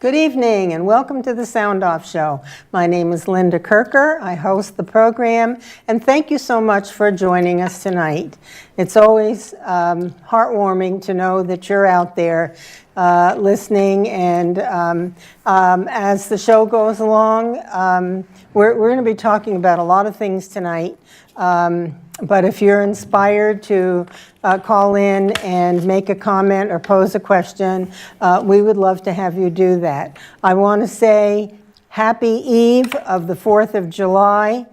Good evening and welcome to the Sound Off Show. My name is Linda Kirker. I host the program and thank you so much for joining us tonight. It's always heartwarming to know that you're out there listening, and as the show goes along, we're going to be talking about a lot of things tonight. But if you're inspired to call in and make a comment or pose a question, we would love to have you do that. I want to say happy eve of the 4th of July,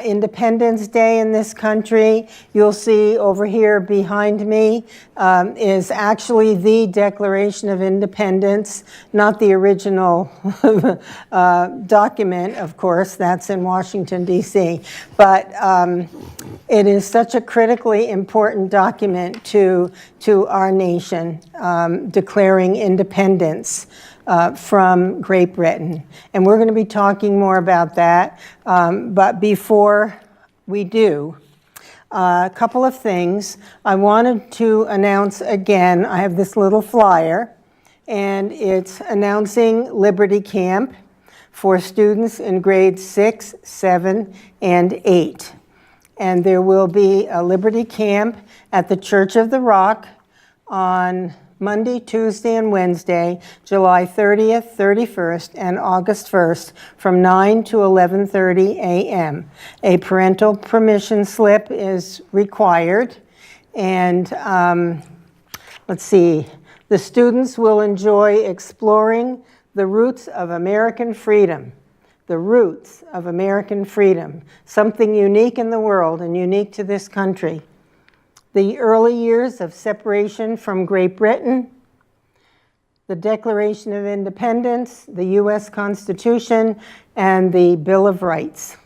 Independence Day in this country. You'll see over here behind me is actually the Declaration of Independence, not the original document, of course, that's in Washington, D.C. But it is such a critically important document to our nation, declaring independence from Great Britain. And we're going to be talking more about that. But before we do, a couple of things. I wanted to announce again, I have this little flyer, and it's announcing Liberty Camp for students in grades 6, 7, and 8. And there will be a Liberty Camp at the Church of the Rock on Monday, Tuesday, and Wednesday, July 30th, 31st, and August 1st, from 9 to 11:30 a.m. A parental permission slip is required, and let's see, the students will enjoy exploring the roots of American freedom. The roots of American freedom, something unique in the world and unique to this country. The early years of separation from Great Britain, the Declaration of Independence, the U.S. Constitution, and the Bill of Rights.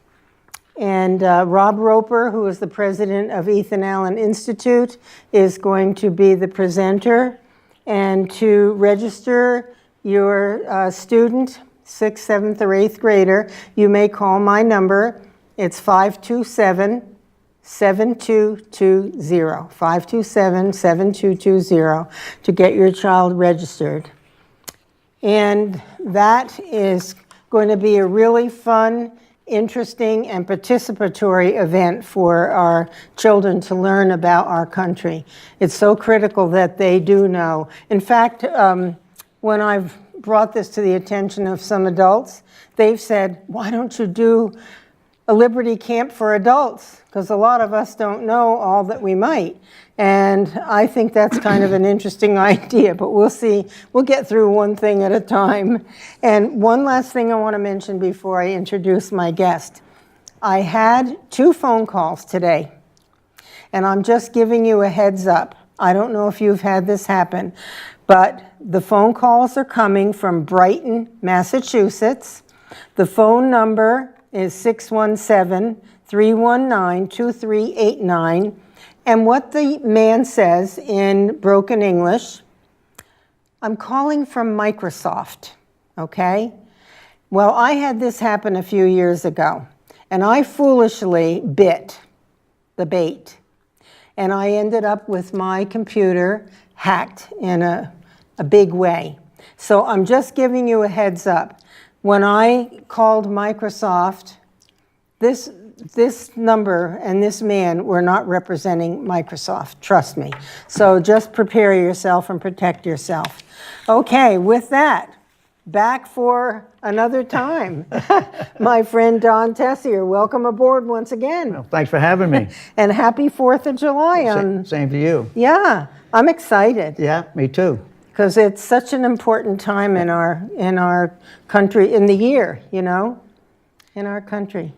And Rob Roper, who is the president of Ethan Allen Institute, is going to be the presenter. And to register your student, 6th, 7th, or 8th grader, you may call my number. It's 527-7220, 527-7220 to get your child registered. And that is going to be a really fun, interesting, and participatory event for our children to learn about our country. It's so critical that they do know. In fact, when I've brought this to the attention of some adults, they've said, why don't you do a Liberty Camp for adults? Because a lot of us don't know all that we might. And I think that's kind of an interesting idea, but we'll see. We'll get through one thing at a time. And one last thing I want to mention before I introduce my guest. I had 2 phone calls today, and I'm just giving you a heads up. I don't know if you've had this happen, but the phone calls are coming from Brighton, Massachusetts. The phone number is 617-319-2389. And what the man says in broken English, I'm calling from Microsoft, okay? Well, I had this happen a few years ago, and I foolishly bit the bait. And I ended up with my computer hacked in a big way. So I'm just giving you a heads up. When I called Microsoft, this number and this man were not representing Microsoft, trust me. So just prepare yourself and protect yourself. Okay, with that, back for another time. My friend Don Tessier, welcome aboard once again. Well, thanks for having me. And happy 4th of July. Same to you. Yeah, I'm excited. Yeah, me too. Because it's such an important time in our country, in the year, you know, in our country.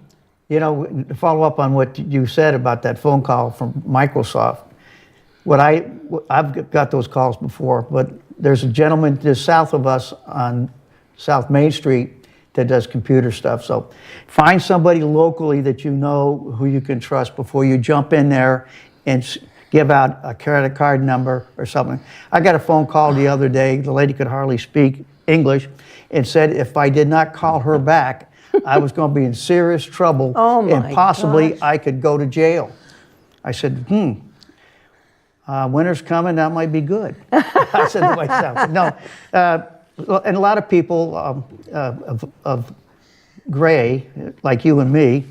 You know, to follow up on what you said about that phone call from Microsoft, I've got those calls before, but there's a gentleman just south of us on South Main Street that does computer stuff. So find somebody locally that you know who you can trust before you jump in there and give out a credit card number or something. I got a phone call the other day. The lady could hardly speak English and said if I did not call her back, I was going to be in serious trouble and possibly I could go to jail. I said, winter's coming, that might be good. I said to myself, no. and a lot of people of gray, like you and me,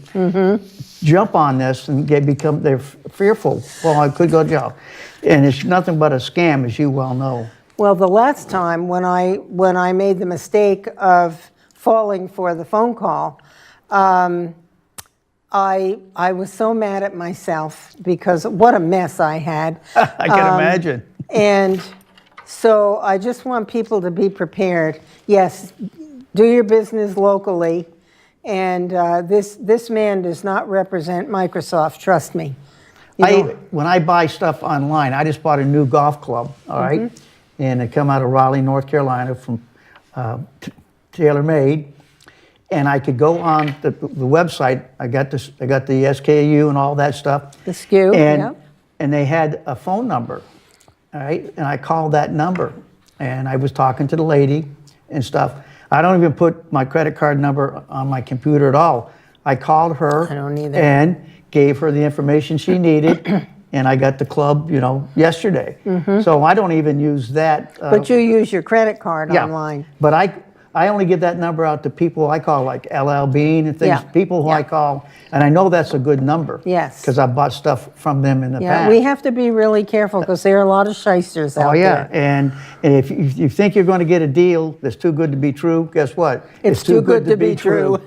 jump on this and they're fearful. Well, I could go to jail. And it's nothing but a scam, as you well know. Well, the last time when I made the mistake of falling for the phone call, I was so mad at myself because what a mess I had. I can imagine. And so I just want people to be prepared. Yes, do your business locally. And this man does not represent Microsoft, trust me. When I buy stuff online, I just bought a new golf club, all right? And they come out of Raleigh, North Carolina from TaylorMade. And I could go on the website. I got the SKU and all that stuff. The SKU, and they had a phone number, all right? And I called that number. And I was talking to the lady and stuff. I don't even put my credit card number on my computer at all. I called her. I don't either. And gave her the information she needed, and I got the club, yesterday. So I don't even use that. But you use your credit card online. But I only give that number out to people I call like LL Bean and things, people who I call, and I know that's a good number. Yes. Because I bought stuff from them in the past. We have to be really careful because there are a lot of shysters out there. And if you think you're going to get a deal that's too good to be true, guess what? It's too good to be true.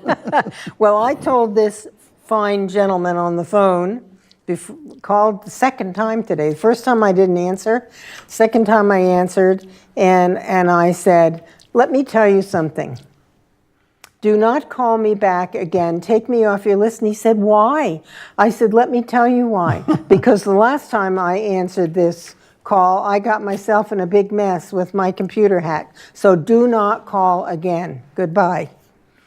Well, I told this fine gentleman on the phone, called the second time today. The first time I didn't answer, second time I answered, and I said, let me tell you something. Do not call me back again. Take me off your list. And he said, why? I said, let me tell you why. Because the last time I answered this call, I got myself in a big mess with my computer hack. So do not call again. Goodbye.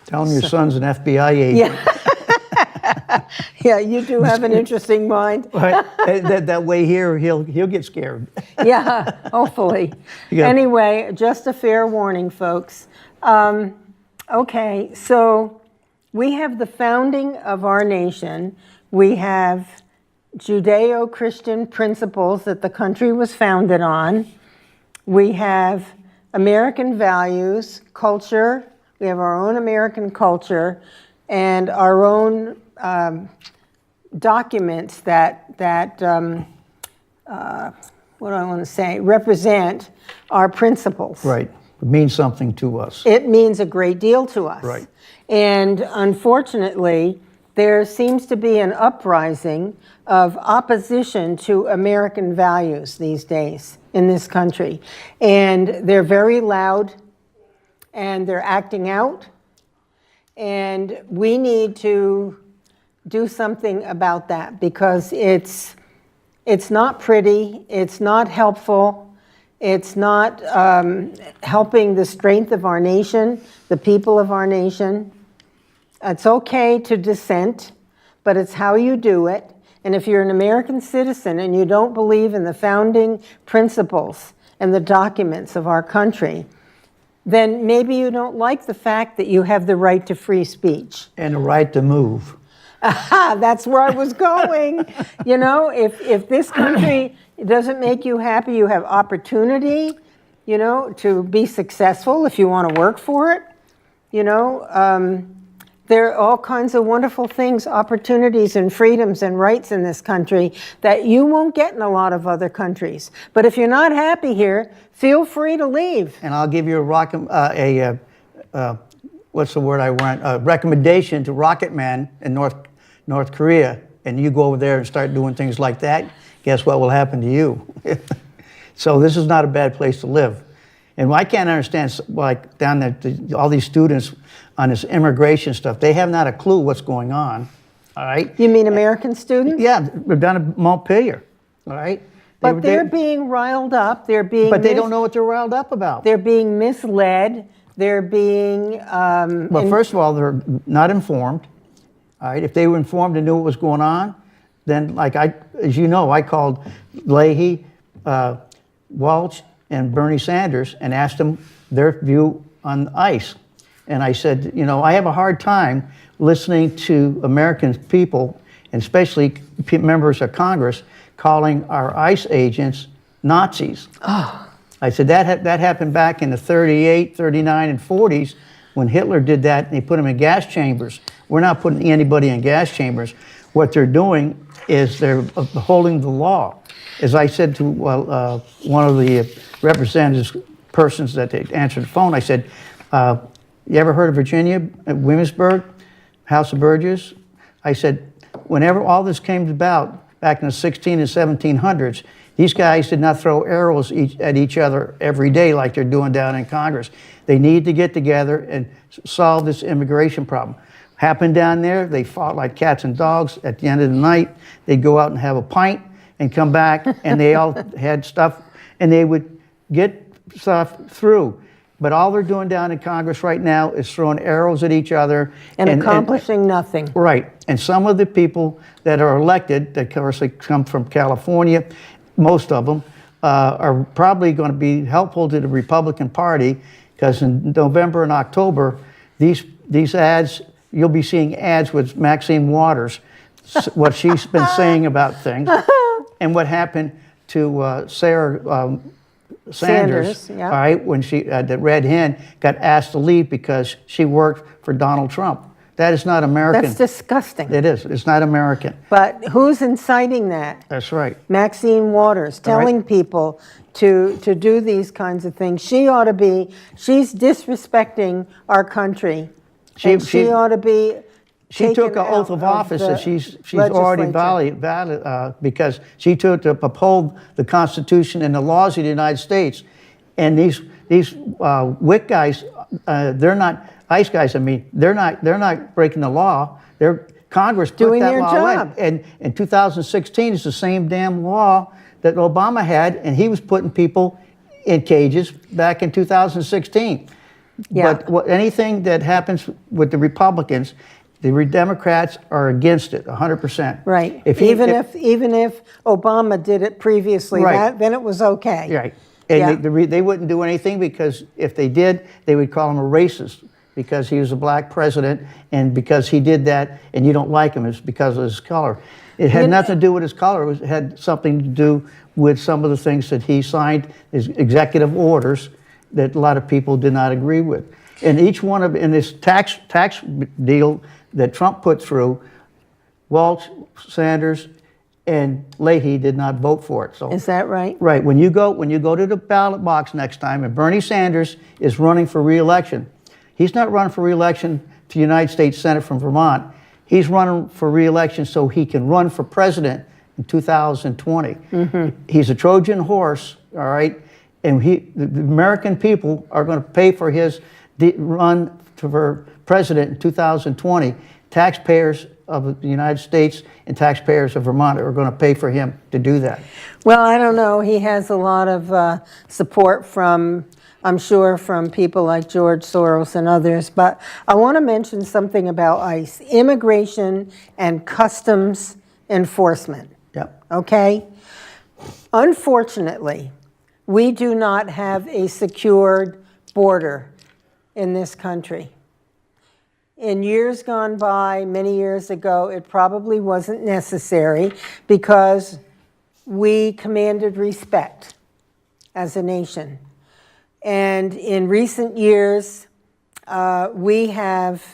Tell him your son's an FBI agent. Yeah. Yeah, you do have an interesting mind. Right. That way here, he'll get scared. Yeah, hopefully. Anyway, just a fair warning, folks. Okay, so we have the founding of our nation. We have Judeo-Christian principles that the country was founded on. We have American values, culture. We have our own American culture and our own documents that what do I want to say, represent our principles. Right. It means something to us. It means a great deal to us. Right. And unfortunately, there seems to be an uprising of opposition to American values these days in this country. And they're very loud and they're acting out. And we need to do something about that because it's not pretty, it's not helpful, it's not helping the strength of our nation, the people of our nation. It's okay to dissent, but it's how you do it. And if you're an American citizen and you don't believe in the founding principles and the documents of our country, then maybe you don't like the fact that you have the right to free speech. And the right to move. That's where I was going. You know, if this country doesn't make you happy, you have opportunity, you know, to be successful if you want to work for it. You know, there are all kinds of wonderful things, opportunities and freedoms and rights in this country that you won't get in a lot of other countries. But if you're not happy here, feel free to leave. And I'll give you what's the word I want? A recommendation to Rocket Man in North Korea, and you go over there and start doing things like that, guess what will happen to you? So this is not a bad place to live. And I can't understand, like down there, all these students on this immigration stuff, they have not a clue what's going on, all right? You mean American students? Yeah, they're down at Montpelier, all right? But they're being riled up, But they don't know what they're riled up about. They're being misled, they're being... Well, first of all, they're not informed. All right, if they were informed and knew what was going on, then as you know, I called Leahy, Walsh, and Bernie Sanders and asked them their view on ICE. And I said, you know, I have a hard time listening to American people, and especially members of Congress, calling our ICE agents Nazis. Oh. I said, that happened back in the 38, 39, and 40s when Hitler did that, and they put them in gas chambers. We're not putting anybody in gas chambers. What they're doing is they're upholding the law. As I said to one of the representatives, persons that answered the phone, I said, you ever heard of Virginia, Williamsburg, House of Burgess? I said, whenever all this came about back in the 16 and 1700s, these guys did not throw arrows at each other every day like they're doing down in Congress. They need to get together and solve this immigration problem. Happened down there, they fought like cats and dogs. At the end of the night, they'd go out and have a pint and come back, and they all had stuff, and they would get stuff through. But all they're doing down in Congress right now is throwing arrows at each other. And accomplishing nothing. Right. And some of the people that are elected, that of course they come from California, most of them, are probably going to be helpful to the Republican Party, because in November and October, these ads, you'll be seeing ads with Maxine Waters, what she's been saying about things, and what happened to Sarah Sanders, yeah. All right, when she, the Red Hen, got asked to leave because she worked for Donald Trump. That is not American. That's disgusting. It is. It's not American. But who's inciting that? That's right. Maxine Waters, telling people to do these kinds of things. She ought to be, she's disrespecting our country. She ought to be She took an oath of office that she's already valid because she took to uphold the Constitution and the laws of the United States. And these WIC guys, they're not ICE guys. I mean, they're not breaking the law. They're Congress put doing that their law job. in. And in 2016, it's the same damn law that Obama had, and he was putting people in cages back in 2016. Yeah. But anything that happens with the Republicans, the Democrats are against it 100%. Right. Even if Obama did it previously, right. Then it was okay. Right. And they wouldn't do anything, because if they did, they would call him a racist because he was a black president, and because he did that and you don't like him, it's because of his color. It had nothing to do with his color. It had something to do with some of the things that he signed, his executive orders, that a lot of people did not agree with. And each one of, in this tax deal that Trump put through, Walsh, Sanders, and Leahy did not vote for it. So is that right? Right. When you go to the ballot box next time, and Bernie Sanders is running for re-election, he's not running for re-election to the United States Senate from Vermont. He's running for re-election so he can run for president in 2020. Mm-hmm. He's a Trojan horse, all right? And the American people are going to pay for his run for president in 2020. Taxpayers of the United States and taxpayers of Vermont are going to pay for him to do that. Well, I don't know. He has a lot of support from, I'm sure, from people like George Soros and others. But I want to mention something about ICE, immigration and customs enforcement. Yep. Okay? Unfortunately, we do not have a secured border in this country. In years gone by, many years ago, it probably wasn't necessary because we commanded respect as a nation. And in recent years, we have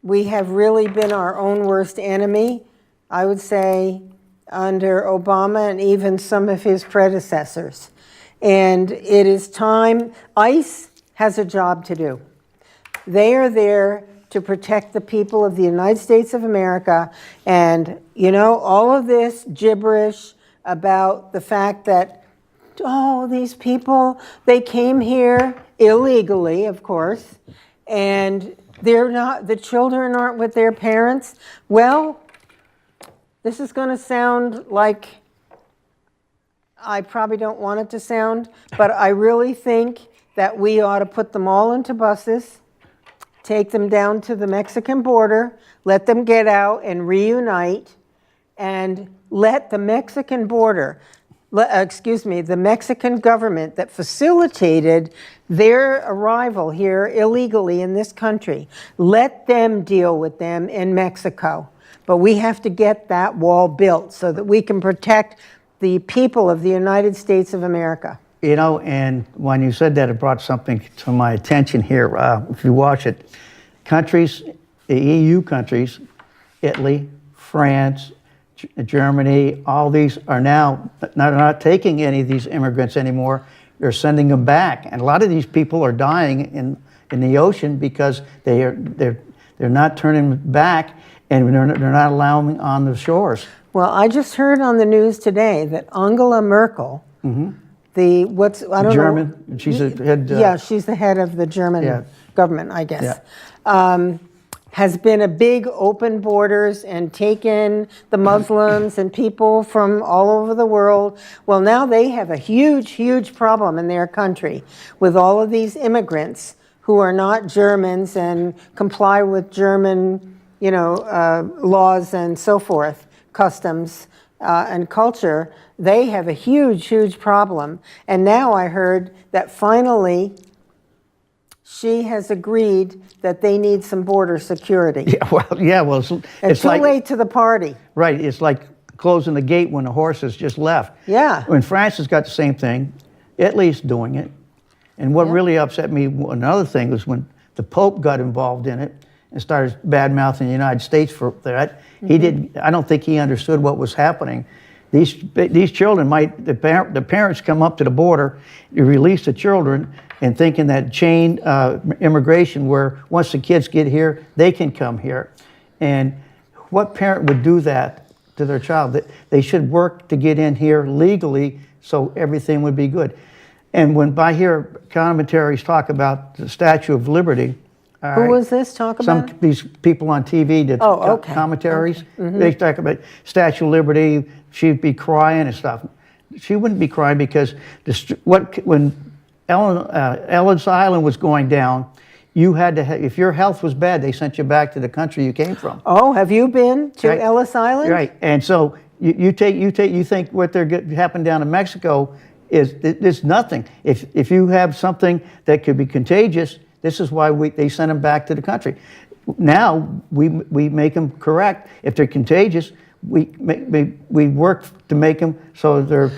really been our own worst enemy, I would say, under Obama and even some of his predecessors. And it is time. ICE has a job to do. They are there to protect the people of the United States of America. And, you know, all of this gibberish about the fact that, oh, these people, they came here illegally, of course, and they're not, the children aren't with their parents. Well, this is going to sound like, I probably don't want it to sound, but I really think that we ought to put them all into buses, take them down to the Mexican border, let them get out and reunite, and let the Mexican border, the Mexican government that facilitated their arrival here illegally in this country, let them deal with them in Mexico. But we have to get that wall built so that we can protect the people of the United States of America. You know, and when you said that, it brought something to my attention here. If you watch it, countries, the EU countries, Italy, France, Germany, all these are now not taking any of these immigrants anymore. They're sending them back, and a lot of these people are dying in the ocean because they're not turning them back, and they're not allowing them on the shores. Well, I just heard on the news today that Angela Merkel, German, she's the head. Yeah, she's the head of the German government, I guess. Yeah. Has been a big open borders and taken the Muslims and people from all over the world. Well, now they have a huge, huge problem in their country with all of these immigrants who are not Germans and comply with German, laws and so forth, customs and culture. They have a huge, huge problem. And now I heard that finally she has agreed that they need some border security. Well, it's too like, late to the party. Right, it's like closing the gate when the horse has just left. Yeah. When France has got the same thing, Italy's doing it. And what really upset me, another thing, was when the Pope got involved in it and started bad-mouthing the United States for that. I don't think he understood what was happening. These children the parents come up to the border, you release the children, and thinking that chain immigration where once the kids get here, they can come here. And what parent would do that to their child? They should work to get in here legally so everything would be good. And when I hear commentaries talk about the Statue of Liberty, Who was this talk about? These people on TV that commentaries, they talk about Statue of Liberty, she'd be crying and stuff. She wouldn't be crying because when Ellis Island was going down, you had to if your health was bad, they sent you back to the country you came from. Oh, have you been to Ellis Island? Right, and so you think what happened down in Mexico is nothing. If you have something that could be contagious, this is why they send them back to the country. Now we make them correct. If they're contagious, we work to make them so they're.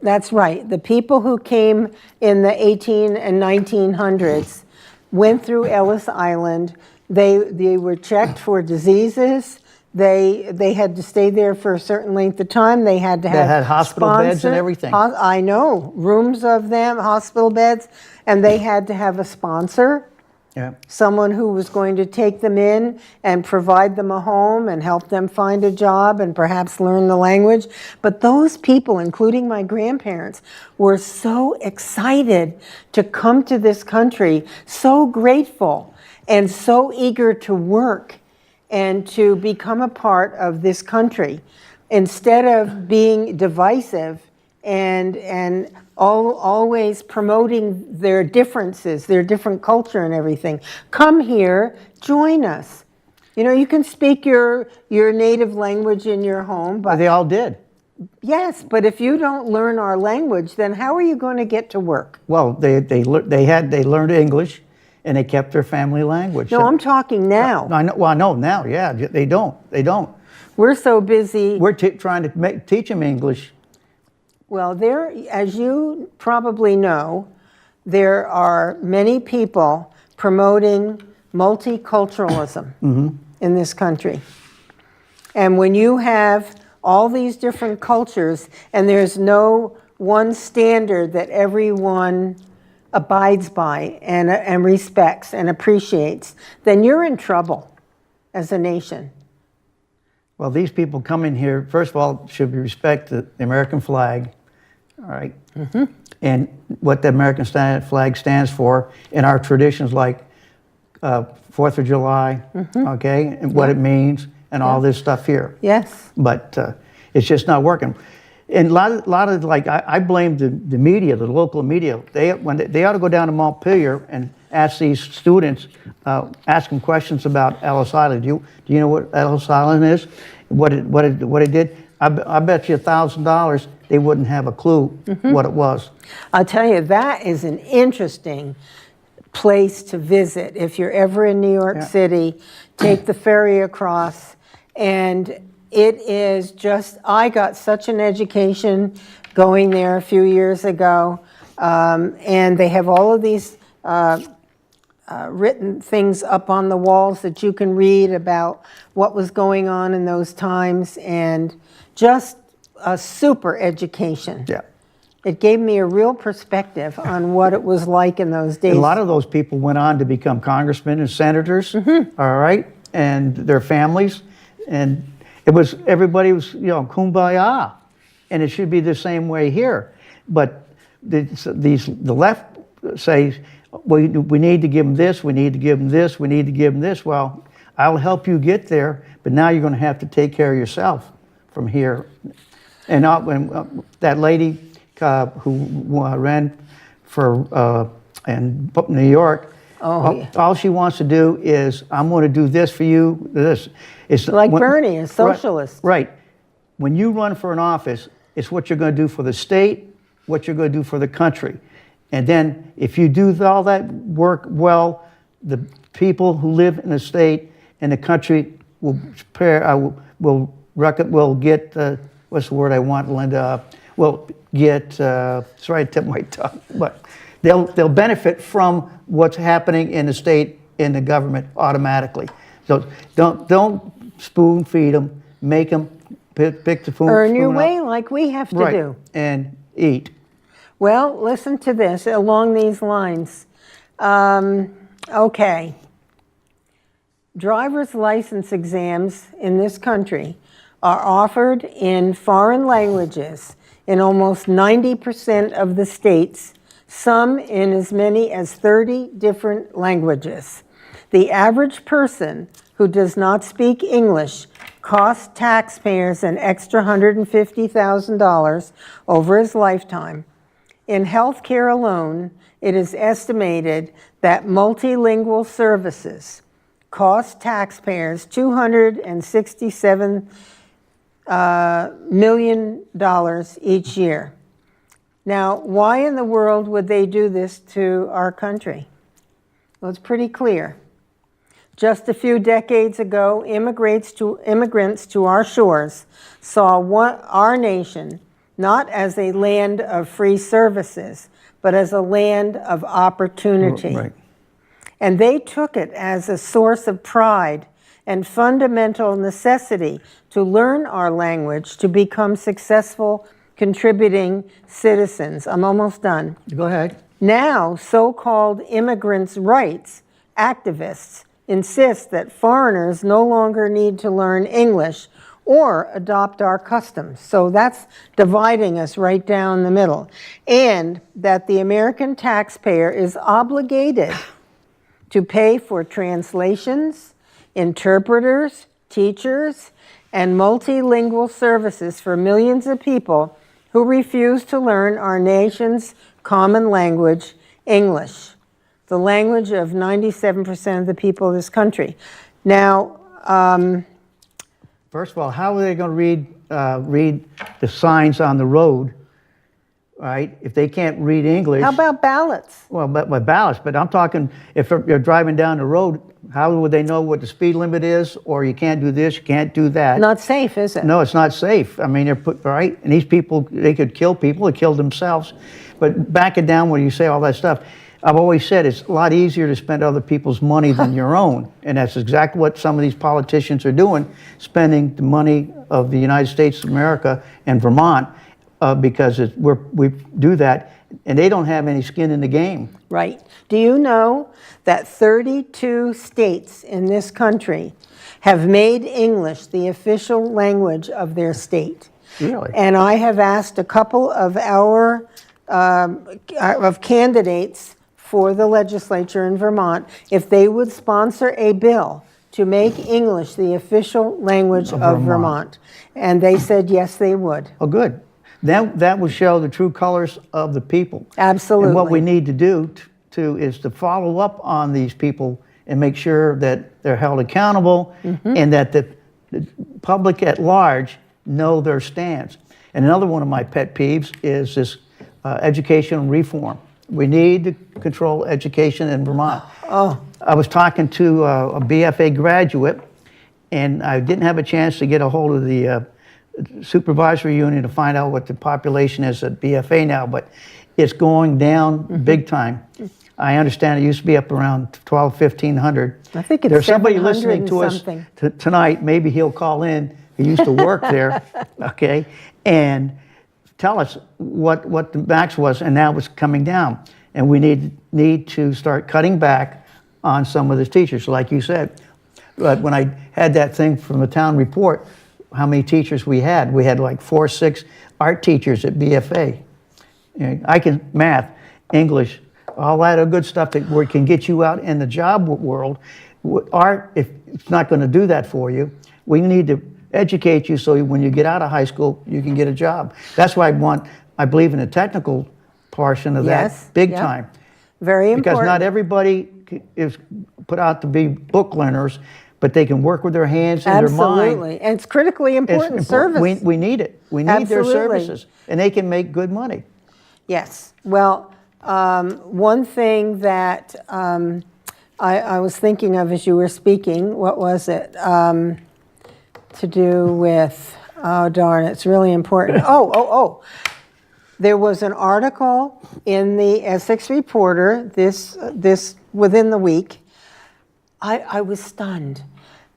That's right. The people who came in the 18 and 1900s went through Ellis Island. They were checked for diseases. They had to stay there for a certain length of time. They had to have. They had hospital beds and everything. I know, rooms of them, hospital beds, and they had to have a sponsor. Yeah. Someone who was going to take them in and provide them a home and help them find a job and perhaps learn the language. But those people, including my grandparents, were so excited to come to this country, so grateful and so eager to work and to become a part of this country. Instead of being divisive and always promoting their differences, their different culture and everything. Come here, join us. You can speak your native language in your home, but They all did. yes, but if you don't learn our language, then how are you going to get to work? Well, they learned English, and they kept their family language. No, I'm talking now. I know. Well, I know now. Yeah, they don't. We're so busy. We're trying to teach them English. Well, as you probably know, there are many people promoting multiculturalism in this country. And when you have all these different cultures and there's no one standard that everyone abides by and respects and appreciates, then you're in trouble as a nation. Well, these people coming here, first of all, should respect the American flag. All right. And what the American flag stands for in our traditions like 4th of July, okay, and what it means and all this stuff here. Yes. But it's just not working. And a lot of like, I blame the media, the local media. They ought to go down to Montpelier and ask these students, ask them questions about Ellis Island. Do you know what Ellis Island is? What it did? I bet you $1,000 they wouldn't have a clue what it was. I'll tell you, that is an interesting place to visit. If you're ever in New York City, take the ferry across, and It is just, I got such an education going there a few years ago, and they have all of these written things up on the walls that you can read about what was going on in those times, and just a super education. Yeah. It gave me a real perspective on what it was like in those days. A lot of those people went on to become congressmen and senators, all right, and their families, and it was, everybody was, you know, kumbaya, and it should be the same way here. But the left say, well, we need to give them this, we need to give them this, we need to give them this. Well, I'll help you get there, but now you're going to have to take care of yourself from here. And that lady who ran for in New York, all she wants to do is, I'm going to do this for you. This, it's like Bernie, a socialist. Right. When you run for an office, it's what you're going to do for the state, what you're going to do for the country. And then if you do all that work well, the people who live in the state and the country will get, what's the word I want, Linda? Will get, it's right at the tip of my tongue, but they'll benefit from what's happening in the state, in the government automatically. So don't spoon feed them, make them pick the food. Earn your way like we have to do. And eat. Well, listen to this along these lines. Okay. Driver's license exams in this country are offered in foreign languages in almost 90% of the states, some in as many as 30 different languages. The average person who does not speak English costs taxpayers an extra $150,000 over his lifetime. In healthcare alone, it is estimated that multilingual services cost taxpayers $267 million each year. Now, why in the world would they do this to our country? Well, it's pretty clear. Just a few decades ago, immigrants to our shores saw our nation not as a land of free services, but as a land of opportunity. Right. And they took it as a source of pride and fundamental necessity to learn our language to become successful, contributing citizens. I'm almost done. Go ahead. Now, so-called immigrants' rights activists insist that foreigners no longer need to learn English or adopt our customs. So that's dividing us right down the middle. And that the American taxpayer is obligated to pay for translations, interpreters, teachers, and multilingual services for millions of people who refuse to learn our nation's common language, English, the language of 97% of the people of this country. Now, first of all, how are they going to read the signs on the road, right? If they can't read English. How about ballots? Well, but ballots. But I'm talking, if you're driving down the road, how would they know what the speed limit is? Or you can't do this, you can't do that. Not safe, is it? No, it's not safe. I mean, they're put right, and these people, they could kill people. They killed themselves. But back it down when you say all that stuff. I've always said it's a lot easier to spend other people's money than your own. And that's exactly what some of these politicians are doing, spending the money of the United States of America and Vermont, because we do that, and they don't have any skin in the game. Right. Do you know that 32 states in this country have made English the official language of their state? Really? And I have asked a couple of our candidates for the legislature in Vermont if they would sponsor a bill to make English the official language of Vermont. And they said yes, they would. Oh, good. That will show the true colors of the people. Absolutely. And what we need to do is to follow up on these people and make sure that they're held accountable and that the public at large know their stance. And another one of my pet peeves is this educational reform. We need to control education in Vermont. Oh. I was talking to a BFA graduate, and I didn't have a chance to get a hold of the supervisory union to find out what the population is at BFA now, but it's going down big time. I understand it used to be up around 1,500. I think it's There's somebody 700 listening and to us something. tonight. Maybe he'll call in. He used to work there, okay, and tell us what the max was, and now it's coming down. And we need to start cutting back on some of the teachers, like you said. But when I had that thing from the town report, how many teachers we had like 4 or 6 art teachers at BFA. You know, I can math, English, all that good stuff that can get you out in the job world. Art, if it's not going to do that for you, we need to educate you so when you get out of high school, you can get a job. That's why I believe in the technical portion of that big time. Very important. Because not everybody is put out to be book learners, but they can work with their hands and their mind. Absolutely, and it's critically important service. We need it. We need their services, and they can make good money. Yes. Well, one thing that I was thinking of as you were speaking, what was it? To do with, oh darn, it's really important. There was an article in the Essex Reporter this within the week. I was stunned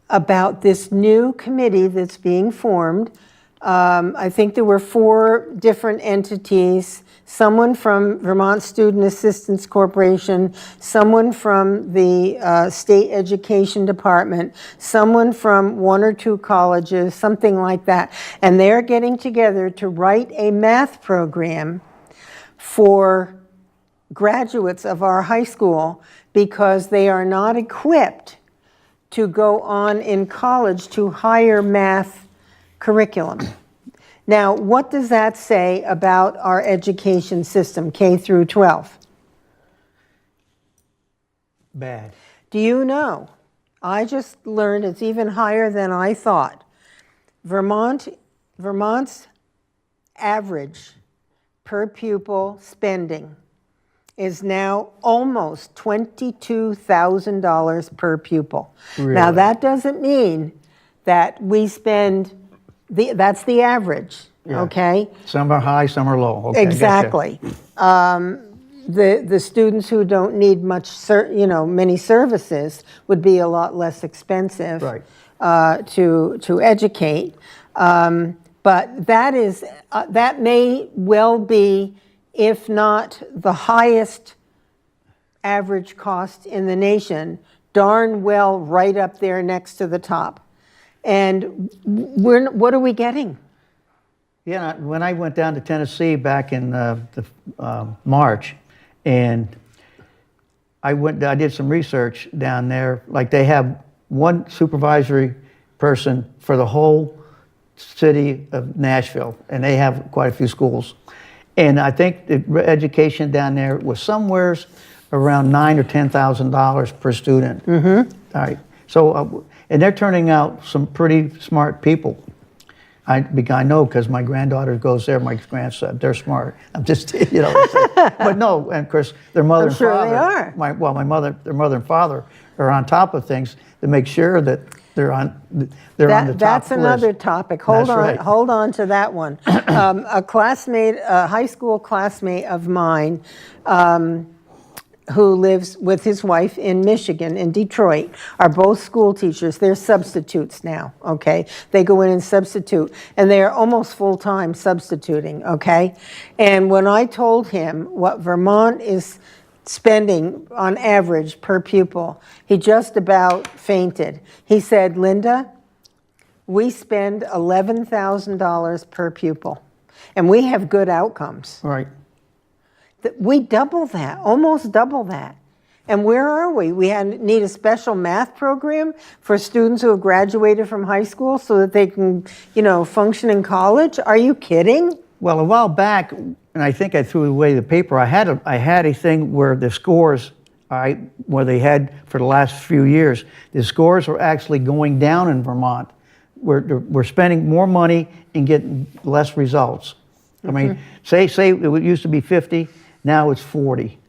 about this new committee that's being formed. I think there were 4 different entities, someone from Vermont Student Assistance Corporation, someone from the State Education Department, someone from 1 or 2 colleges, something like that. And they're getting together to write a math program for graduates of our high school because they are not equipped to go on in college to higher math curriculum. Now, what does that say about our education system, K through 12? Bad. Do you know, I just learned it's even higher than I thought. Vermont's average per pupil spending is now almost $22,000 per pupil. Really? Now, that doesn't mean that we spend, that's the average, okay? Some are high, some are low. Okay, exactly. The students who don't need much, many services would be a lot less expensive to educate. But that may well be, if not the highest average cost in the nation, darn well right up there next to the top. And what are we getting? Yeah, when I went down to Tennessee back in March, and I did some research down there. Like they have one supervisory person for the whole city of Nashville, and they have quite a few schools. And I think the education down there was somewhere around $9,000 or $10,000 per student. Mm-hmm. All right. So, and they're turning out some pretty smart people. I know because my granddaughter goes there. My grandson, they're smart. I'm just, but no, and of course their mother and father. They are. Their mother and father are on top of things to make sure that they're on the top That's list. another topic. Hold on to that one. A high school classmate of mine, who lives with his wife in Michigan, in Detroit, are both school teachers. They're substitutes now, okay? They go in and substitute, and they are almost full-time substituting, okay? And when I told him what Vermont is spending on average per pupil, he just about fainted. He said, Linda, we spend $11,000 per pupil, and we have good outcomes. Right. We double that, almost double that. And where are we? We need a special math program for students who have graduated from high school so that they can, function in college? Are you kidding? Well, a while back, and I think I threw away the paper, I had a thing where the scores, where they had for the last few years, the scores are actually going down in Vermont. We're spending more money and getting less results. I mean, say it used to be 50, now it's 40.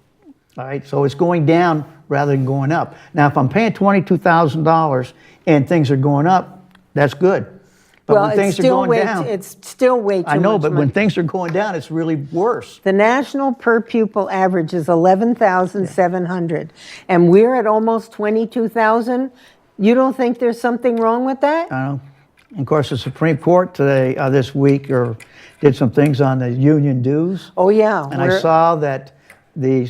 All right, so it's going down rather than going up. Now, if I'm paying $22,000 and things are going up, That's good. But Well, when things are going down, it's still way too much I know, but money. when things are going down, it's really worse. The national per pupil average is 11,700, and we're at almost 22,000. You don't think there's something wrong with that? And of course, the Supreme Court today, this week, did some things on the union dues. Oh yeah. And I saw that the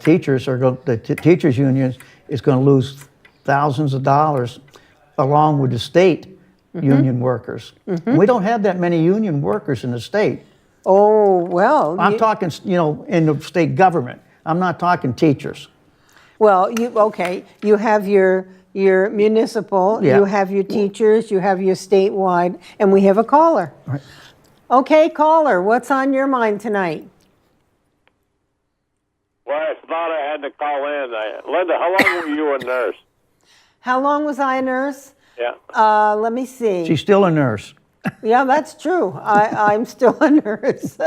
teachers teachers union is going to lose thousands of dollars, along with the state union workers. We don't have that many union workers in the state. Oh well. I'm talking, in the state government. I'm not talking teachers. Well, you have your municipal, Yeah. you have your teachers, you have your statewide, and we have a caller. Right. Okay, caller, what's on your mind tonight? Well, I thought I had to call in. Linda, how long were you a nurse? How long was I a nurse? Yeah. Let me see. She's still a nurse. Yeah, that's true. I'm still a nurse.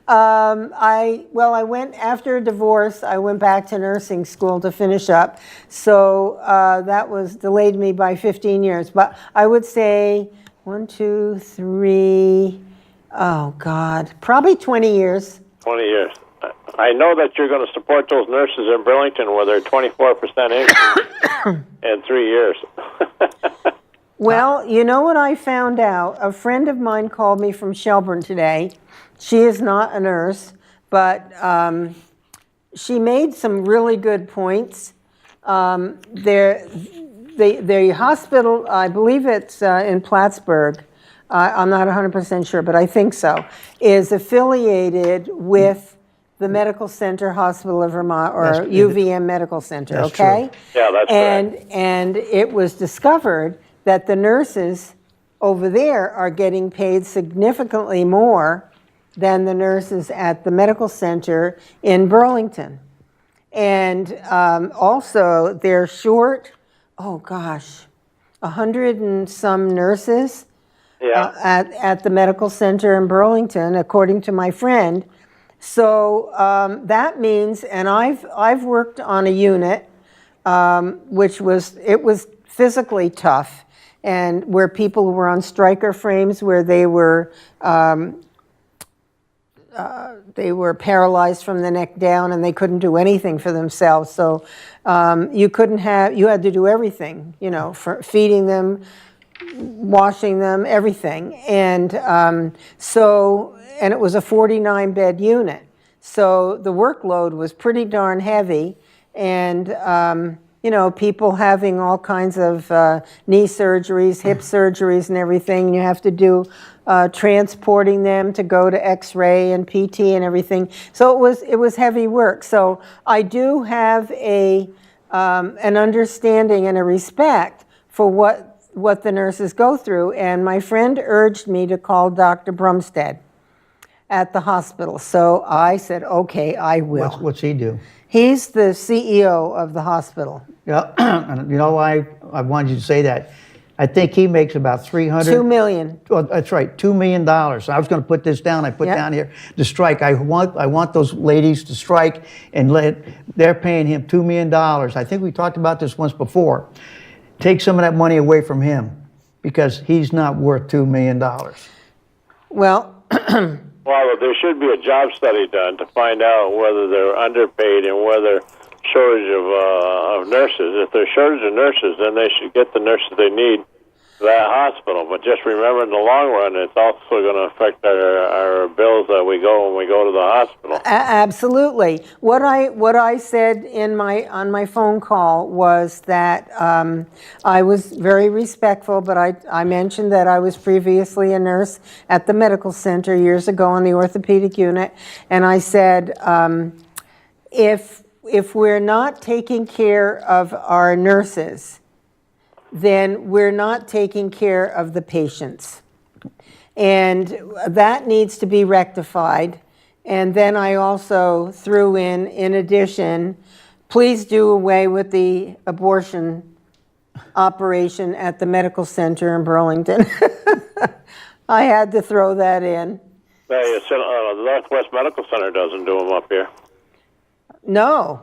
I went after a divorce. I went back to nursing school to finish up. So that delayed me by 15 years. But I would say 1, 2, 3, oh God, probably 20 years. 20 years. I know that you're going to support those nurses in Burlington with their 24% increase in 3 years. Well, you know what I found out? A friend of mine called me from Shelburne today. She is not a nurse, but she made some really good points. The hospital, I believe it's in Plattsburgh, I'm not 100% sure, but I think so, is affiliated with the Medical Center Hospital of Vermont, or UVM Medical Center, That's okay? True. Yeah, that's correct. And it was discovered that the nurses over there are getting paid significantly more than the nurses at the medical center in Burlington. And also they're short, 100 and some nurses at the medical center in Burlington, according to my friend. So that means, and I've worked on a unit which was physically tough, and where people were on striker frames, where they were paralyzed from the neck down, and they couldn't do anything for themselves. So you had to do everything, for feeding them, washing them, everything. And and it was a 49-bed unit. So the workload was pretty darn heavy, and people having all kinds of knee surgeries, hip surgeries, and everything. You have to do transporting them to go to X-ray and PT and everything. So it was heavy work. So I do have an understanding and a respect for what the nurses go through. And my friend urged me to call Dr. Brumstead at the hospital. So I said, okay, I will. What's he do? He's the CEO of the hospital. Yeah, and I wanted you to say that. I think he makes about $2 million. Well, that's right, $2 million. So I was going to put this down. I put down here the strike. I want those ladies to strike, and they're paying him $2 million. I think we talked about this once before. Take some of that money away from him, because he's not worth $2 million. Well. Well, there should be a job study done to find out whether they're underpaid and whether shortage of nurses. If there's shortage of nurses, then they should get the nurses they need to that hospital. But just remember, in the long run, it's also going to affect our bills that we go when we go to the hospital. Absolutely. What I said on my phone call was that I was very respectful, but I mentioned that I was previously a nurse at the medical center years ago on the orthopedic unit, and I said, if we're not taking care of our nurses, then we're not taking care of the patients. And that needs to be rectified. And then I also threw in addition, please do away with the abortion operation at the medical center in Burlington. I had to throw that in. The Northwest Medical Center doesn't do them up here. No.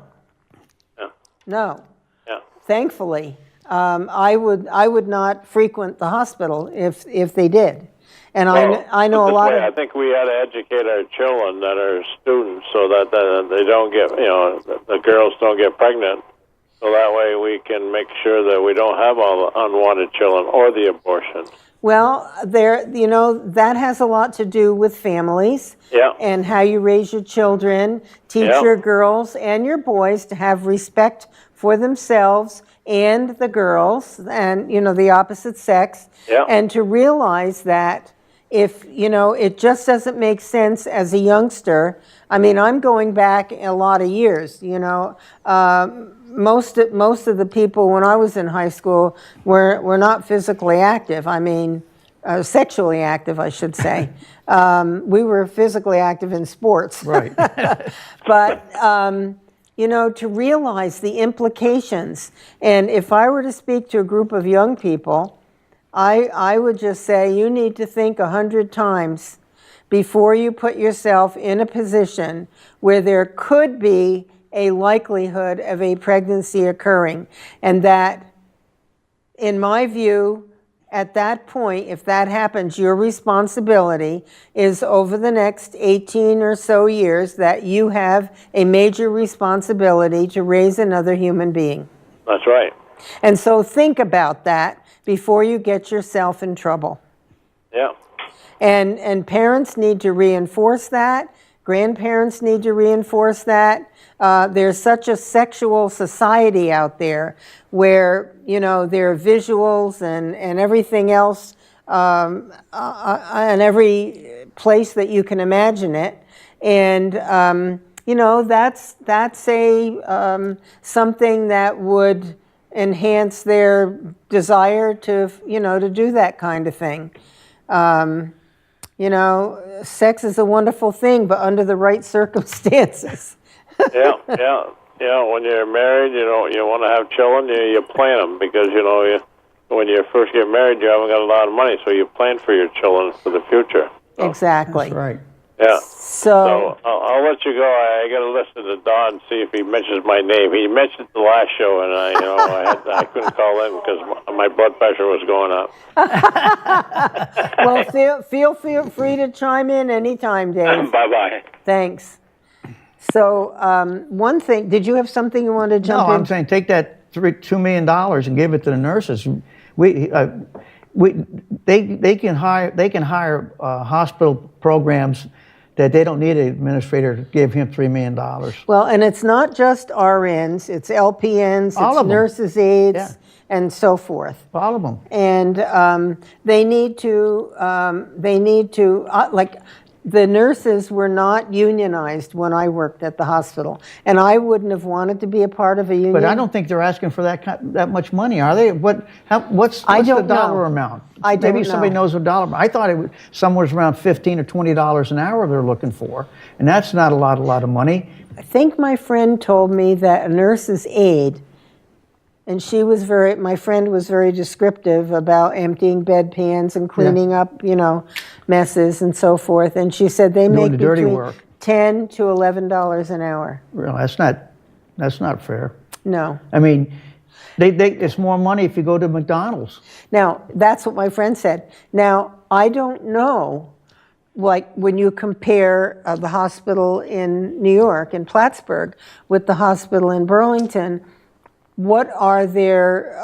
Yeah. No. Yeah. Thankfully. I would not frequent the hospital if they did. And Well, I know a this lot way, of. I think we had to educate our children that are students so that they don't get, the girls don't get pregnant. So that way we can make sure that we don't have all the unwanted children or the abortion. Well, that has a lot to do with families. Yeah. And how you raise your children. Teach Yeah. your girls and your boys to have respect for themselves and the girls and, the opposite sex. Yeah. And to realize that if, it just doesn't make sense as a youngster. I mean, I'm going back a lot of years, most of the people when I was in high school were not physically active. I mean, sexually active, I should say. We were physically active in sports. Right. But, to realize the implications. And if I were to speak to a group of young people, I would just say you need to think 100 times before you put yourself in a position where there could be a likelihood of a pregnancy occurring. And that, in my view, at that point, if that happens, your responsibility is over the next 18 or so years that you have a major responsibility to raise another human being. That's right. And so think about that before you get yourself in trouble. Yeah. And parents need to reinforce that. Grandparents need to reinforce that. There's such a sexual society out there where, there are visuals and everything else, and every place that you can imagine it. And, that's a something that would enhance their desire to do that kind of thing. Sex is a wonderful thing, but under the right circumstances. Yeah. When you're married, you want to have children, you plan them because, when you first get married, you haven't got a lot of money, so you plan for your children for the future. So, Exactly. That's right. Yeah. So I'll let you go. I got to listen to Don, see if he mentions my name. He mentioned the last show, and I couldn't call in because my blood pressure was going up. well, feel free to chime in anytime, Dave. Bye-bye. Thanks. So one thing, did you have something you wanted to jump in? I'm saying take that $2 million and give it to the nurses. They can hire hospital programs that they don't need an administrator to give him $3 million. Well, and it's not just RNs, it's LPNs, All it's of them. nurses' aides, Yeah. and so forth. All of them. And they need to, like, the nurses were not unionized when I worked at the hospital, and I wouldn't have wanted to be a part of a union. But I don't think they're asking for that much money, are they? What's I the don't dollar know. amount? I don't Maybe somebody know. knows a dollar amount. I thought it was somewhere around $15 or $20 an hour they're looking for, and that's not a lot of money. I think my friend told me that a nurse's aide, and my friend was very descriptive about emptying bedpans and cleaning up, messes and so forth. And she said they Doing make the dirty between work. $10 to $11 an hour. Well, that's not fair. No. I mean, it's more money if you go to McDonald's. Now, that's what my friend said. Now, I don't know, like when you compare the hospital in New York, in Plattsburgh, with the hospital in Burlington, what are their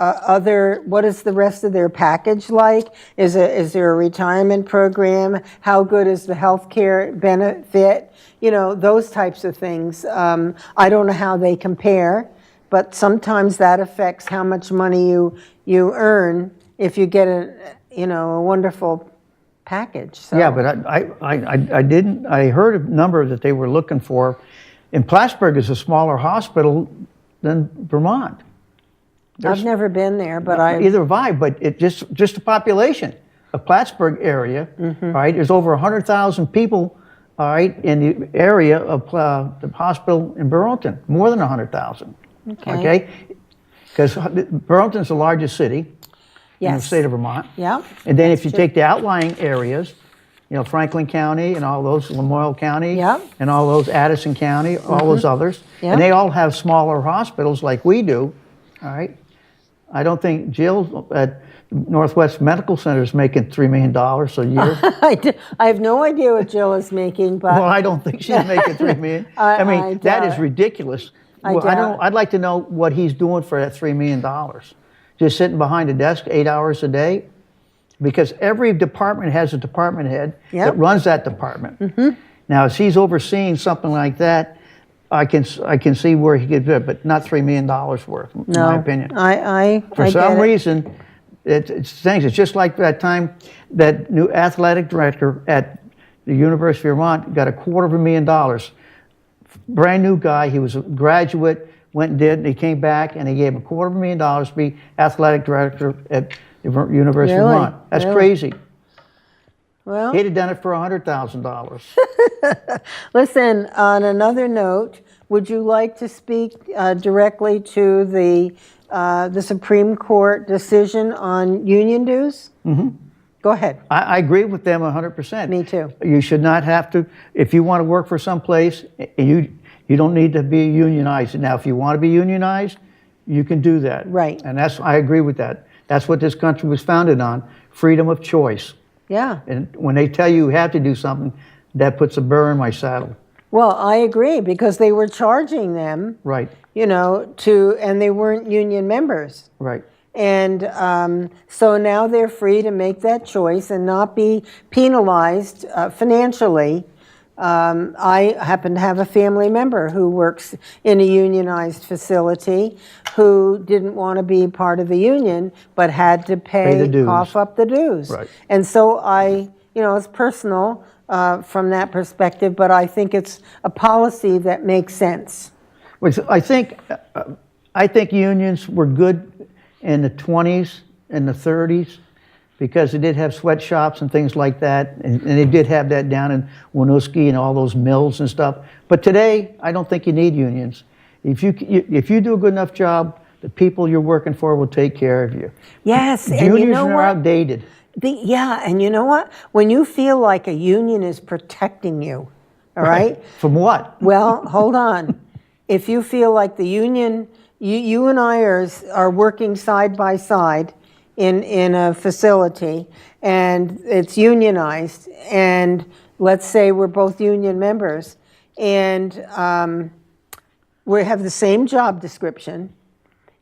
what is the rest of their package like? Is there a retirement program? How good is the health care benefit? Those types of things. I don't know how they compare, but sometimes that affects how much money you earn if you get a wonderful package. So. Yeah, but I heard a number that they were looking for. And Plattsburgh is a smaller hospital than Vermont. I've never been there, but Either have I, but it just the population of Plattsburgh area, all right, there's over 100,000 people, all right, in the area of the hospital in Burlington, more than 100,000. Okay? Because Burlington's the largest city in the state of Vermont. Yeah. And then if you take the outlying areas, Franklin County and all those, Lamoille County, Yep. and all those, Addison County, all those others, Yep. and they all have smaller hospitals like we do, all right? I don't think Jill at Northwest Medical Center is making $3 million a year. I have no idea what Jill is making, but Well, I don't think she's making $3 million. I mean, I that is doubt it. ridiculous. I Well, doubt. I'd like to know what he's doing for that $3 million. Just sitting behind a desk 8 hours a day? Because every department has a department head Yep. that runs that department. Now, if he's overseeing something like that, I can see where he could do it, but not $3 million worth, in my opinion. I For I some get it. reason, it's things. It's just like that time that new athletic director at the University of Vermont got $250,000. Brand new guy. He was a graduate. Went and did. And he came back and he gave him $250,000 to be athletic director at the University of Really? Vermont. That's Really? crazy. Well, He'd have done it for $100,000. listen, on another note, would you like to speak directly to the Supreme Court decision on union dues? Mm-hmm. Go ahead. I agree with them 100%. Me too. You should not have to, if you want to work for some place, you don't need to be unionized. Now, if you want to be unionized, you can do that. Right. And I agree with that. That's what this country was founded on, freedom of choice. Yeah. And when they tell you have to do something, that puts a burr in my saddle. Well, I agree because they were charging them, Right, and they weren't union members. right. And so now they're free to make that choice and not be penalized financially. I happen to have a family member who works in a unionized facility who didn't want to be part of the union but had to Pay the dues. cough up the dues. Right. And so it's personal from that perspective, but I think it's a policy that makes sense. I think unions were good in the 20s and the 30s because they did have sweatshops and things like that, and they did have that down in Winooski and all those mills and stuff. But today, I don't think you need unions. If you do a good enough job, the people you're working for will take care of you. Yes, and Unions you know are what? outdated. And you know what? When you feel like a union is protecting you, all right? From what? Well, hold on. If you feel like the union, you and I are working side by side in a facility, and it's unionized, and let's say we're both union members, and we have the same job description,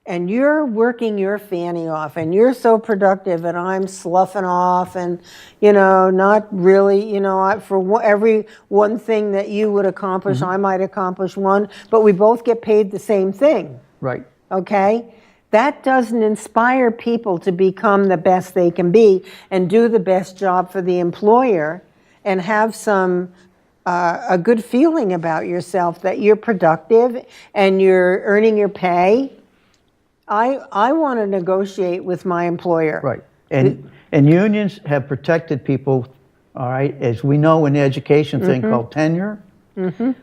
and you're working your fanny off, and you're so productive, and I'm sloughing off, and not really, every one thing that you would accomplish, I might accomplish one, but we both get paid the same thing. Right. Okay? That doesn't inspire people to become the best they can be and do the best job for the employer and have a good feeling about yourself that you're productive and you're earning your pay. I want to negotiate with my employer. Right. And unions have protected people, all right, as we know in the education thing called tenure.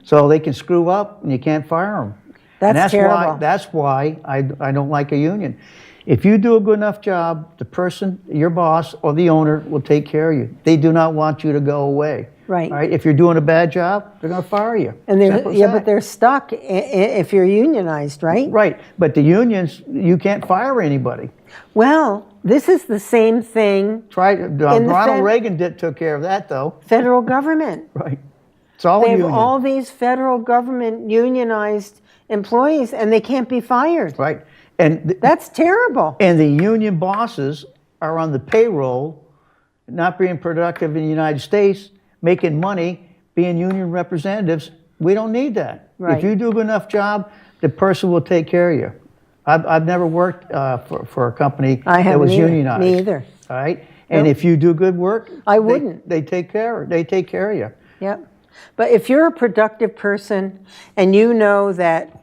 So they can screw up and you can't fire them. That's terrible. That's why I don't like a union. If you do a good enough job, the person, your boss or the owner will take care of you. They do not want you to go away. Right. All right. If you're doing a bad job, they're going to fire you. And Simple as that. but they're stuck if you're unionized, right? Right. But the unions, you can't fire anybody. Well, this is the same thing. Ronald Reagan took care of that, though. Federal government. Right. It's all They have union. all these federal government unionized employees, and they can't be fired. Right. And That's terrible. And the union bosses are on the payroll, not being productive in the United States, making money, being union representatives. We don't need that. Right. If you do a good enough job, the person will take care of you. I've never worked for a company that was unionized. Me either. All right. And Nope. if you do good work, I wouldn't. They take care of you. Yep. But if you're a productive person and you know that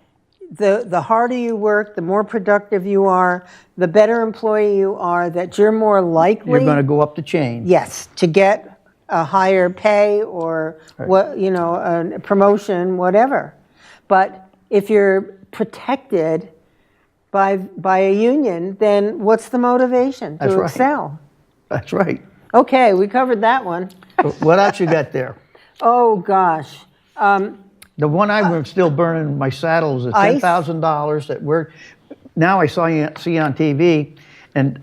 the harder you work, the more productive you are, the better employee you are, that you're more likely, You're going to go up the chain. yes, to get a higher pay or a promotion, whatever. But if you're protected by a union, then what's the motivation That's to right. excel? That's right. Okay, we covered that one. What else you got there? Oh gosh. The one I'm still burning in my saddle is the Ice? $10,000 that now I see on TV, and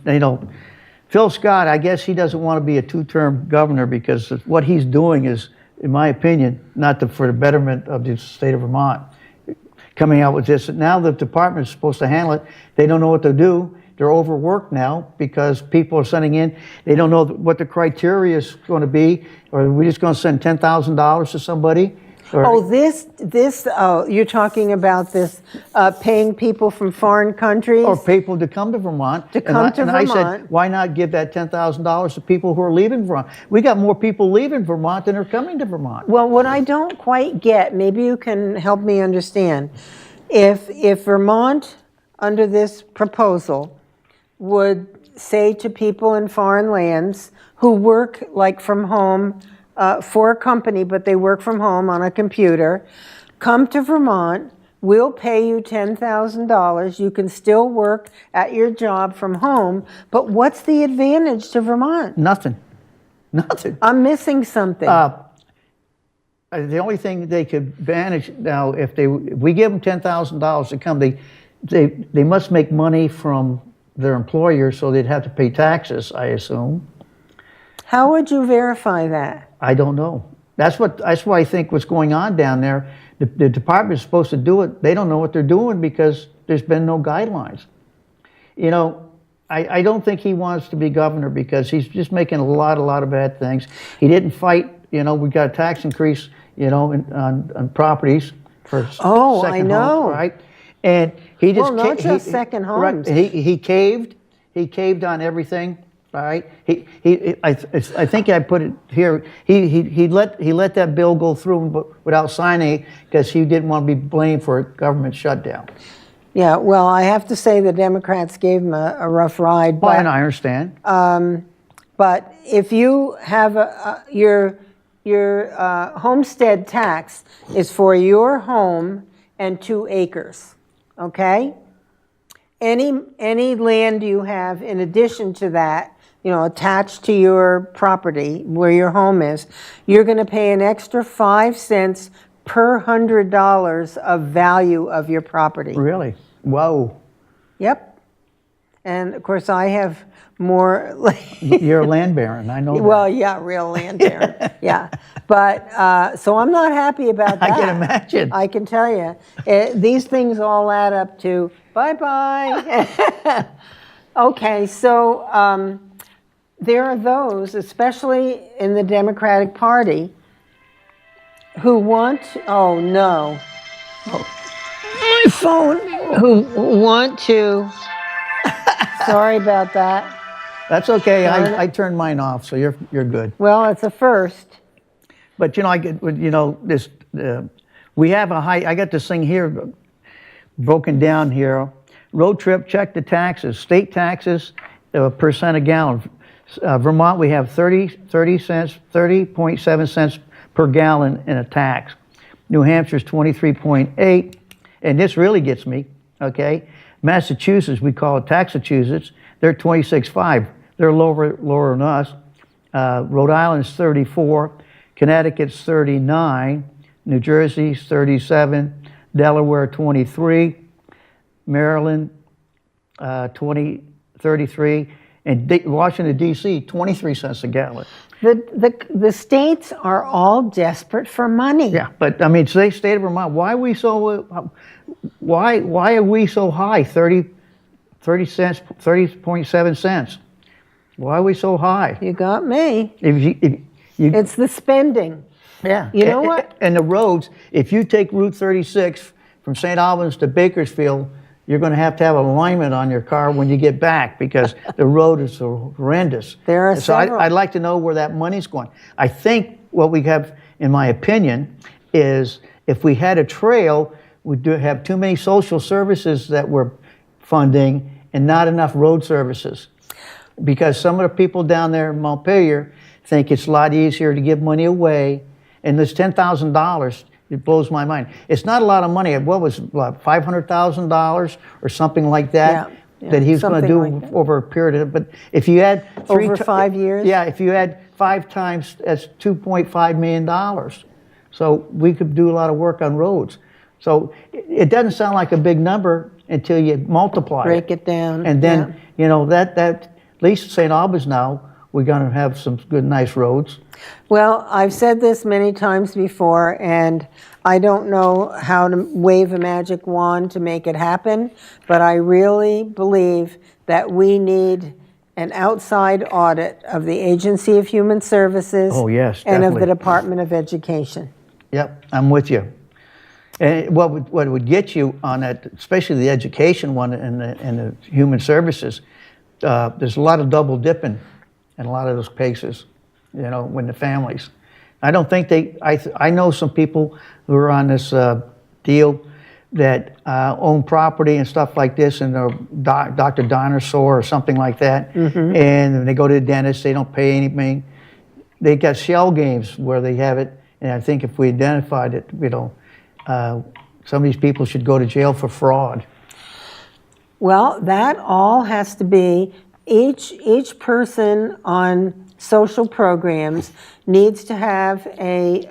Phil Scott, I guess he doesn't want to be a two-term governor because what he's doing is, in my opinion, not for the betterment of the state of Vermont. Coming out with this, now the department is supposed to handle it. They don't know what to do. They're overworked now because people are sending in. They don't know what the criteria is going to be. Or are we just going to send $10,000 to somebody? You're talking about this paying people from foreign countries? Or people to come to Vermont. I said, why not give that $10,000 to people who are leaving Vermont? We got more people leaving Vermont than are coming to Vermont. Well, what I don't quite get, maybe you can help me understand, if Vermont, under this proposal, would say to people in foreign lands who work like from home for a company, but they work from home on a computer, come to Vermont, we'll pay you $10,000, you can still work at your job from home, but what's the advantage to Vermont? Nothing. I'm missing something. The only thing they could manage now, if we give them $10,000 to come, they must make money from their employer, so they'd have to pay taxes, I assume. How would you verify that? I don't know. That's what I think what's going on down there. The department is supposed to do it. They don't know what they're doing because there's been no guidelines. I don't think he wants to be governor because he's just making a lot of bad things. He didn't fight. We got a tax increase, on properties for second homes, right? And he just not just second homes. Right, he caved. He caved on everything. All right. I think I put it here. He let that bill go through without signing it because he didn't want to be blamed for a government shutdown. Yeah. Well, I have to say the Democrats gave him a rough ride. Well, and I understand. But if you have your homestead tax is for your home and 2 acres, okay? Any land you have in addition to that, attached to your property where your home is, you're going to pay an extra 5 cents per $100 of value of your property. Really? Whoa. Yep. And of course, I have more. You're a land baron. I know that. Well, yeah, real land baron. Yeah. But so I'm not happy about that. I can imagine. I can tell you. These things all add up to bye-bye. Okay, so there are those, especially in the Democratic Party, who want, oh no, my phone, who want to, sorry about that. That's okay. I turned mine off, so you're good. Well, it's a first. But this. We have I got this thing here, broken down here. Road trip. Check the taxes. State taxes, percent a gallon. Vermont, we have 30.7 cents per gallon in a tax. New Hampshire's 23.8, and this really gets me. Okay, Massachusetts, we call it Taxachusetts. They're 26.5. They're lower than us. Rhode Island's 34. Connecticut's 39. New Jersey's 37. Delaware 23. Maryland 33. And Washington, D.C., 23 cents a gallon. The states are all desperate for money. Yeah, but I mean, state of Vermont, why are we so high? 30 cents, 30.7 cents. Why are we so high? You got me. If it's the spending. Yeah. You know what? And the roads, if you take Route 36 from St. Albans to Bakersfield, you're going to have alignment on your car when you get back because the road is so horrendous. There are several. I'd like to know where that money's going. I think what we have, in my opinion, is if we had a trail, we'd have too many social services that we're funding and not enough road services. Because some of the people down there in Montpelier think it's a lot easier to give money away. And this $10,000, it blows my mind. It's not a lot of money. What was $500,000 or something like that that he was going to do over a period of. But if you add over 5 years, if you add 5 times, that's $2.5 million. So we could do a lot of work on roads. So it doesn't sound like a big number until you multiply Break it down. And then, you know, that at least St. Albans now, we're going to have some good, nice roads. Well, I've said this many times before, and I don't know how to wave a magic wand to make it happen, but I really believe that we need an outside audit of the Agency of Human Services Oh, yes, and of the definitely. Department of Education. Yep, I'm with you. And what would get you on that, especially the education one and the human services, there's a lot of double dipping in a lot of those cases, you know, when the families. I don't think I know some people who are on this deal that own property and stuff like this, and they're Dr. Dinosaur or something like that, and when they go to the dentist, they don't pay anything. They got shell games where they have it, and I think if we identified it, you know, some of these people should go to jail for fraud. Well, that all has to be, each person on social programs needs to have a,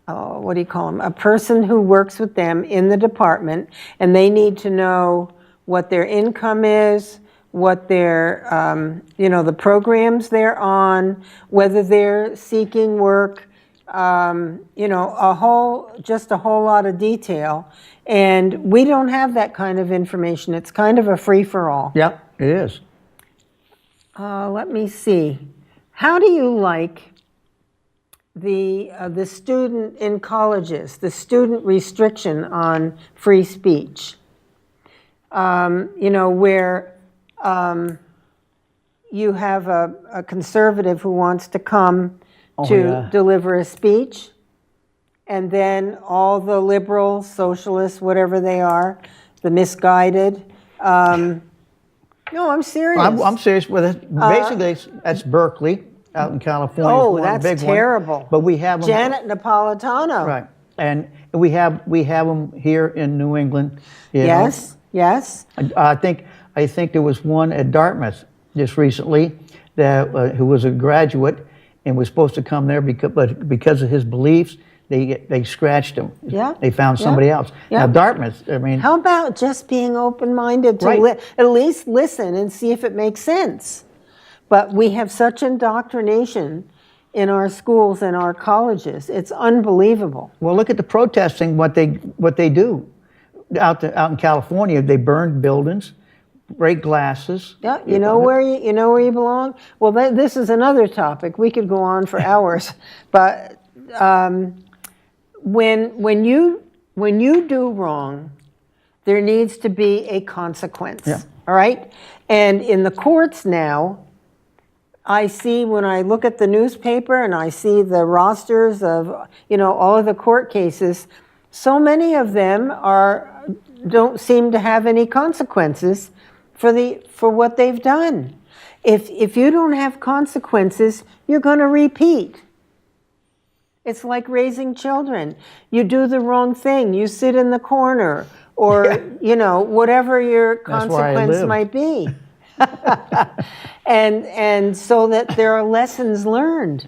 what do you call them, a person who works with them in the department, and they need to know what their income is, what their, you know, the programs they're on, whether they're seeking work, you know, just a whole lot of detail. And we don't have that kind of information. It's kind of a free-for-all. Yep, it is. Let me see. How do you like the student in colleges, the student restriction on free speech? You know, where you have a conservative who wants to come to deliver a speech, and then all the liberals, socialists, whatever they are, the misguided. No, I'm serious. I'm serious with it. Basically, that's Berkeley out in California. Oh, one that's big terrible. One. But we have them, Janet Napolitano. right? And we have them here in New England. You Yes, know. yes. I think there was one at Dartmouth just recently that who was a graduate and was supposed to come there because of his beliefs, they scratched him. Yeah. They found somebody else. Yeah. Now Dartmouth, I mean, How about just being open-minded to Right. at least listen and see if it makes sense? But we have such indoctrination in our schools and our colleges. It's unbelievable. well, look at the protesting. What they do out in California, they burn buildings, break glasses. Yeah, you know where you belong. Well, this is another topic. We could go on for hours, but when you do wrong, there needs to be a consequence. Yeah. All right, and in the courts now, I see when I look at the newspaper and I see the rosters of all of the court cases, so many of them don't seem to have any consequences for what they've done. If you don't have consequences, you're going to repeat. It's like raising children. You do the wrong thing, you sit in the corner, or whatever your consequence might be. and so that there are lessons learned.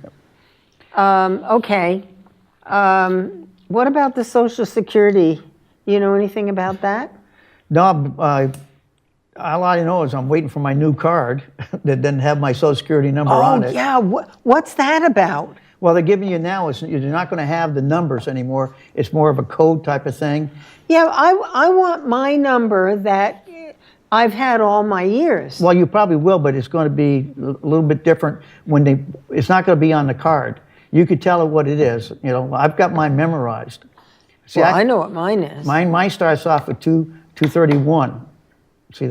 Okay. What about the Social Security? You know anything about that? No, all I know is I'm waiting for my new card that doesn't have my Social Security number on it. Oh, yeah. What's that about? Well, they're giving you now is you're not going to have the numbers anymore. It's more of a code type of thing. Yeah, I want my number that I've had all my years. Well, you probably will, but it's going to be a little bit different it's not going to be on the card. You could tell it what it is. I've got mine memorized. See, I know what mine is. Mine starts off with 231. See,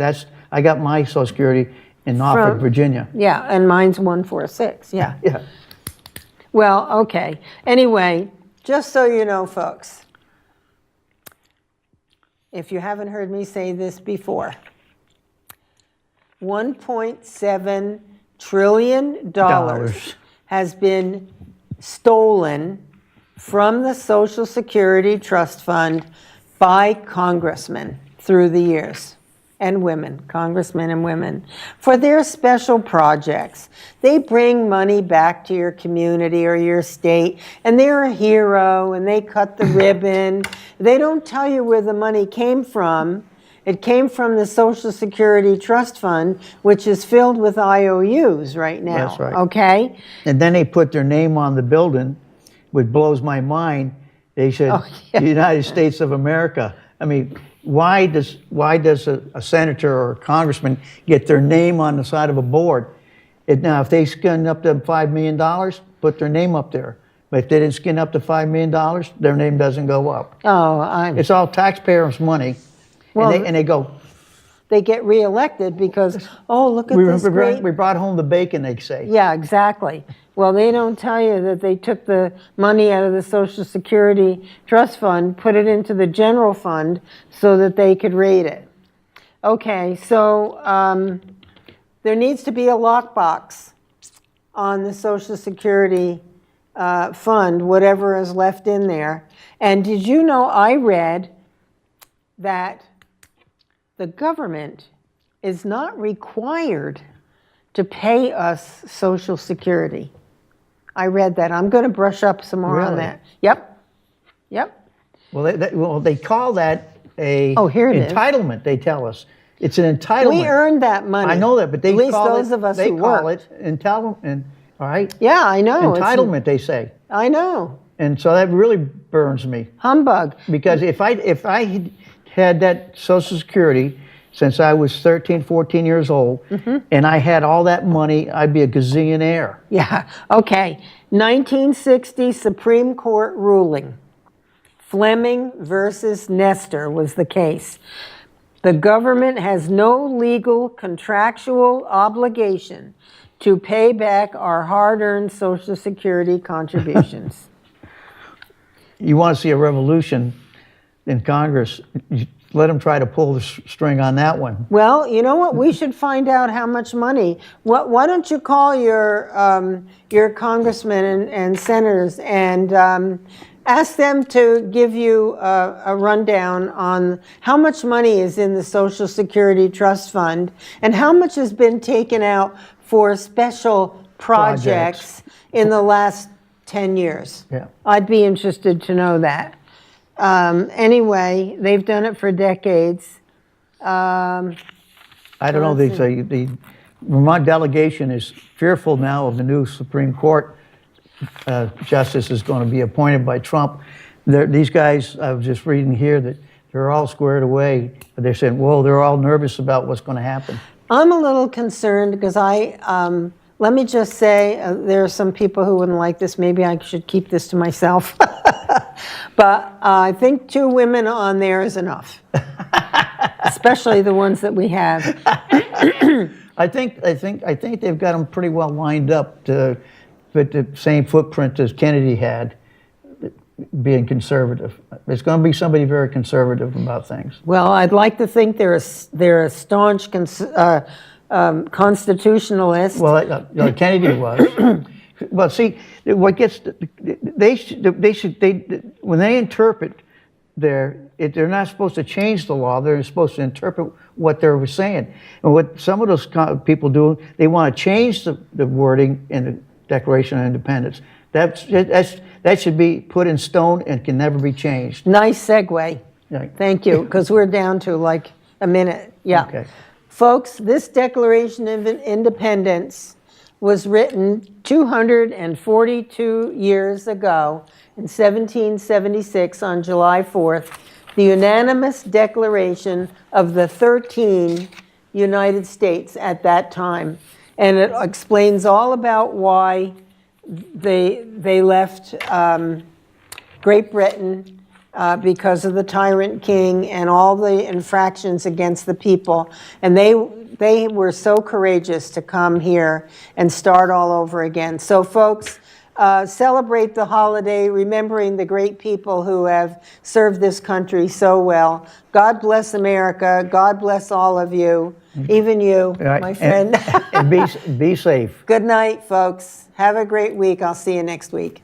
I got my Social Security in Norfolk, Virginia. Yeah, and mine's 146. Yeah. Yeah. Well, okay. Anyway, just so you know, folks, if you haven't heard me say this before, $1.7 trillion has been stolen from the Social Security Trust Fund by congressmen through the years, and women, congressmen and women, for their special projects. They bring money back to your community or your state, and they're a hero, and they cut the ribbon. They don't tell you where the money came from, It came from the Social Security Trust Fund, which is filled with IOUs right now. That's right. Okay? And then they put their name on the building, which blows my mind. They said, Oh, yeah. United States of America. I mean, why does a senator or a congressman get their name on the side of a board? Now, if they skin up to $5 million, put their name up there. But if they didn't skin up to $5 million, their name doesn't go up. Oh, It's all taxpayers' money. Well, and they go, they get reelected because, oh, look at this great... we brought home the bacon, they say. Yeah, exactly. Well, they don't tell you that they took the money out of the Social Security Trust Fund, put it into the general fund so that they could rate it. Okay, so there needs to be a lockbox on the Social Security fund, whatever is left in there. And did you know, I read that the government is not required to pay us Social Security. I read that. I'm going to brush up some more on Really? that. Yep. Well, they call that a here it is. entitlement, they tell us. It's an entitlement. We earned that money. I know that, but they At least call those it, of us they who call worked. it entitlement, all right? Yeah, I know. Entitlement, they say. I know. And so that really burns me. Humbug. Because if I had that Social Security since I was 13, 14 years old, and I had all that money, I'd be a gazillionaire. Yeah. Okay. 1960 Supreme Court ruling. Fleming versus Nestor was the case. The government has no legal contractual obligation to pay back our hard-earned Social Security contributions. You want to see a revolution in Congress, you let them try to pull the string on that one. Well, you know what? We should find out how much money. Why don't you call your congressmen and senators and ask them to give you a rundown on how much money is in the Social Security Trust Fund and how much has been taken out for special projects in the last 10 years. Yeah. I'd be interested to know that. Anyway, they've done it for decades. I don't know, the Vermont delegation is fearful now of the new Supreme Court justice is going to be appointed by Trump. These guys, I was just reading here that they're all squared away. They're saying, whoa, they're all nervous about what's going to happen. I'm a little concerned because let me just say, there are some people who wouldn't like this. Maybe I should keep this to myself. But I think 2 women on there is enough, especially the ones that we have. I think they've got them pretty well lined up to fit the same footprint as Kennedy had, being conservative. It's going to be somebody very conservative about things. Well, I'd like to think they're a staunch constitutionalist. Well, Kennedy was. Well, see, what gets when they interpret they're not supposed to change the law. They're supposed to interpret what they were saying. And what some of those people do, they want to change the wording in the Declaration of Independence. That should be put in stone and can never be changed. Nice segue. Yeah. Thank you, because we're down to like a minute. Yeah. Okay. Folks, this Declaration of Independence was written 242 years ago in 1776 on July 4th, the unanimous declaration of the 13 United States at that time. And it explains all about why they left Great Britain because of the tyrant king and all the infractions against the people. And they were so courageous to come here and start all over again. So folks, celebrate the holiday, remembering the great people who have served this country so well. God bless America. God bless all of you, even you, my friend. And be safe. Good night, folks. Have a great week. I'll see you next week.